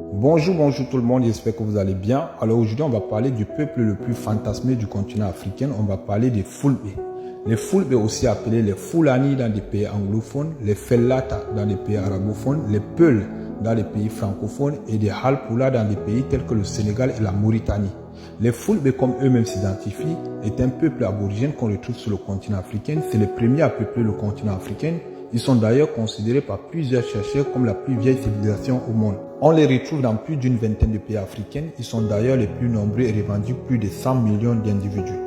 Bonjour tout le monde, j'espère que vous allez bien. Alors aujourd'hui, on va parler du peuple le plus fantasmé du continent africain. On va parler des Fulbe. Les Fulbe, aussi appelés les Fulani dans des pays anglophones, les Fellata dans des pays arabophones, les Peuls dans les pays francophones et des Halpula dans des pays tels que le Sénégal et la Mauritanie. Les Fulbe, comme eux-mêmes s'identifient, est un peuple aborigène qu'on retrouve sur le continent africain. C'est les premiers à peupler le continent africain. Ils sont d'ailleurs considérés par plusieurs chercheurs comme la plus vieille civilisation au monde. On les retrouve dans plus d'une vingtaine de pays africains. Ils sont d'ailleurs les plus nombreux et revendiquent plus de 100 millions d'individus.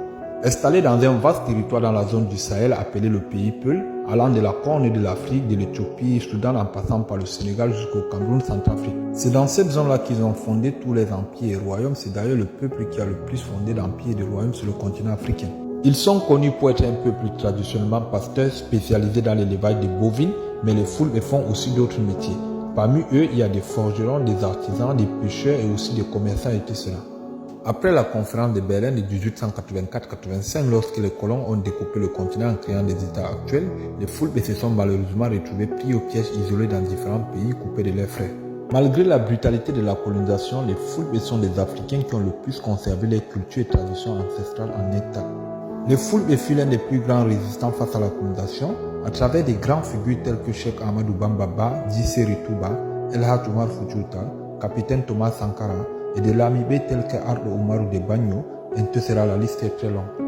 Installés dans un vaste territoire dans la zone du Sahel appelé le pays Peul, allant de la Corne de l'Afrique, de l'Éthiopie, Soudan en passant par le Sénégal jusqu'au Cameroun, Centrafrique. C'est dans cette zone-là qu'ils ont fondé tous les empires et royaumes. C'est d'ailleurs le peuple qui a le plus fondé d'empires et de royaumes sur le continent africain. Ils sont connus pour être un peuple traditionnellement pasteur spécialisé dans l'élevage des bovines, mais les Fulbe font aussi d'autres métiers. Parmi eux, il y a des forgerons, des artisans, des pêcheurs et aussi des commerçants et tout cela. Après la conférence de Berlin de 1884-85, lorsque les colons ont découpé le continent en créant des États actuels, les Fulbe se sont malheureusement retrouvés pris au piège, isolés dans différents pays, coupés de leurs frères. Malgré la brutalité de la colonisation, les Fulbe sont des Africains qui ont le plus conservé leurs cultures et traditions ancestrales en intact. Les Fulbe furent l'un des plus grands résistants face à la colonisation, à travers des grandes figures telles que Cheikh Ahmadou Bamba Ba, Djissé Touba, El Hadj Omar Foutiyou Tall, Capitaine Thomas Sankara et de l'amibé tels que Ardo Umaru de Bagno, et tout sera la liste est très longue.